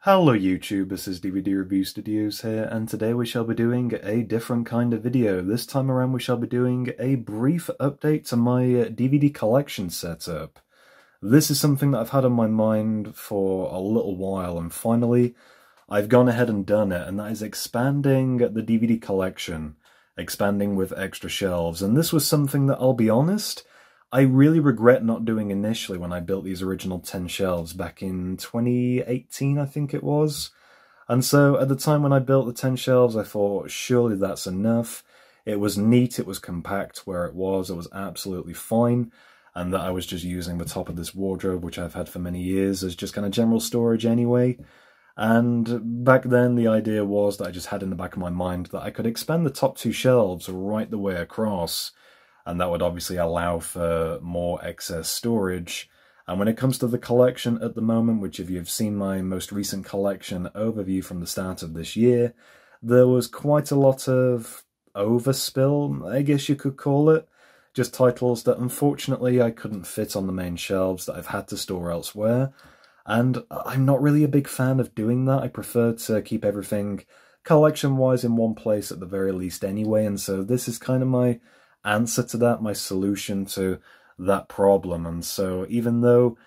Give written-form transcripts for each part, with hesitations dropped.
Hello YouTube, this is DVD Review Studios here, and today we shall be doing a different kind of video. This time around we shall be doing a brief update to my DVD collection setup. This is something that I've had on my mind for a little while, and finally I've gone ahead and done it, and that is expanding the DVD collection, expanding with extra shelves. And this was something that, I'll be honest, I really regret not doing initially when I built these original 10 shelves back in 2018, I think it was. And so at the time when I built the 10 shelves, I thought, surely that's enough. It was neat, it was compact where it was absolutely fine. And that I was just using the top of this wardrobe, which I've had for many years, as just kind of general storage anyway. And back then the idea was that I just had in the back of my mind that I could expand the top two shelves right the way across. And that would obviously allow for more excess storage. And when it comes to the collection at the moment, which if you've seen my most recent collection overview from the start of this year, there was quite a lot of overspill, I guess you could call it. Just titles that unfortunately I couldn't fit on the main shelves that I've had to store elsewhere. And I'm not really a big fan of doing that. I prefer to keep everything collection-wise in one place at the very least anyway. And so this is kind of my answer to that, my solution to that problem. And so even though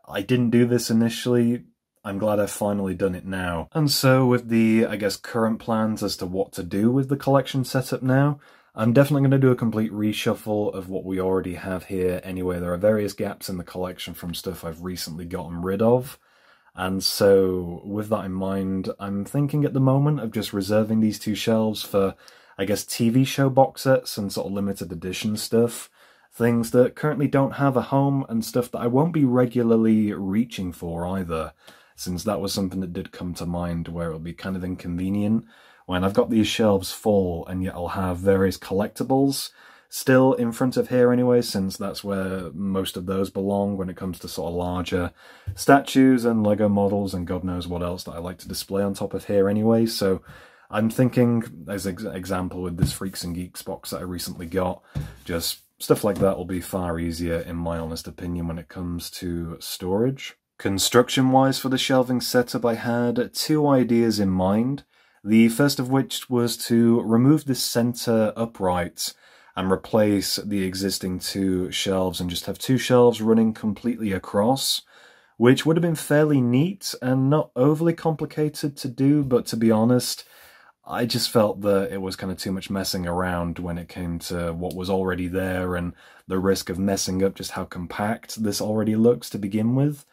I didn't do this initially, I'm glad I've finally done it now. And so with the, I guess, current plans as to what to do with the collection setup now, I'm definitely going to do a complete reshuffle of what we already have here anyway. There are various gaps in the collection from stuff I've recently gotten rid of. And so with that in mind, I'm thinking at the moment of just reserving these two shelves for, I guess, TV show box sets and sort of limited edition stuff. Things that currently don't have a home and stuff that I won't be regularly reaching for either, since that was something that did come to mind where it'll be kind of inconvenient when I've got these shelves full and yet I'll have various collectibles still in front of here anyway, since that's where most of those belong when it comes to sort of larger statues and Lego models and God knows what else that I like to display on top of here anyway. So I'm thinking, as an example with this Freaks and Geeks box that I recently got, just stuff like that will be far easier in my honest opinion when it comes to storage. Construction-wise for the shelving setup, I had two ideas in mind. The first of which was to remove this center upright and replace the existing two shelves and just have two shelves running completely across, which would have been fairly neat and not overly complicated to do, but to be honest, I just felt that it was kind of too much messing around when it came to what was already there and the risk of messing up just how compact this already looks to begin with.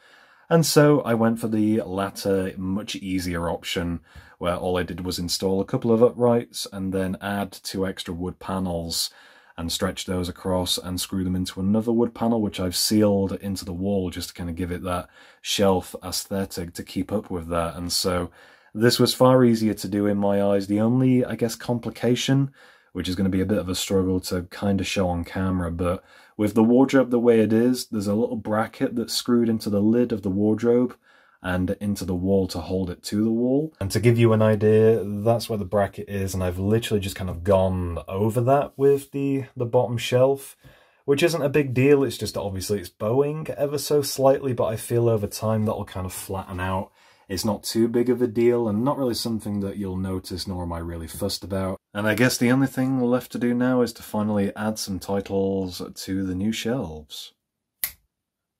And so I went for the latter, much easier option, where all I did was install a couple of uprights and then add two extra wood panels and stretch those across and screw them into another wood panel, which I've sealed into the wall just to kind of give it that shelf aesthetic to keep up with that. And so this was far easier to do in my eyes. The only, I guess, complication, which is going to be a bit of a struggle to kind of show on camera, but with the wardrobe the way it is, there's a little bracket that's screwed into the lid of the wardrobe and into the wall to hold it to the wall. And to give you an idea, that's where the bracket is, and I've literally just kind of gone over that with the bottom shelf, which isn't a big deal. It's just obviously it's bowing ever so slightly, but I feel over time that'll kind of flatten out. It's not too big of a deal and not really something that you'll notice, nor am I really fussed about. And I guess the only thing left to do now is to finally add some titles to the new shelves.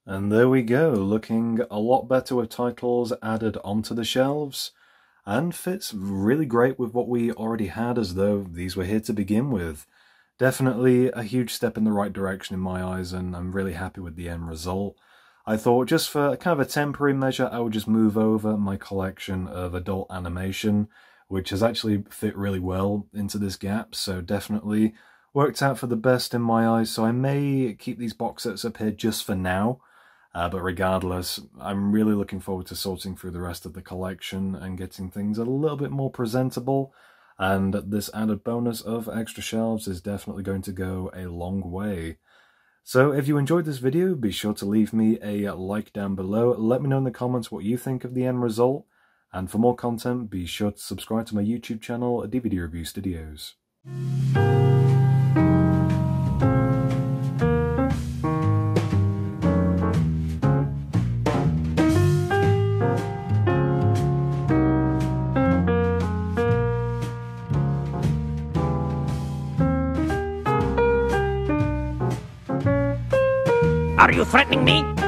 And there we go, looking a lot better with titles added onto the shelves, and fits really great with what we already had as though these were here to begin with. Definitely a huge step in the right direction in my eyes, and I'm really happy with the end result. I thought just for kind of a temporary measure, I would just move over my collection of adult animation, which has actually fit really well into this gap, so definitely worked out for the best in my eyes. So I may keep these box sets up here just for now, but regardless, I'm really looking forward to sorting through the rest of the collection and getting things a little bit more presentable, and this added bonus of extra shelves is definitely going to go a long way. So if you enjoyed this video, be sure to leave me a like down below. Let me know in the comments what you think of the end result. And for more content, be sure to subscribe to my YouTube channel, DVD Review Studios. Are you threatening me?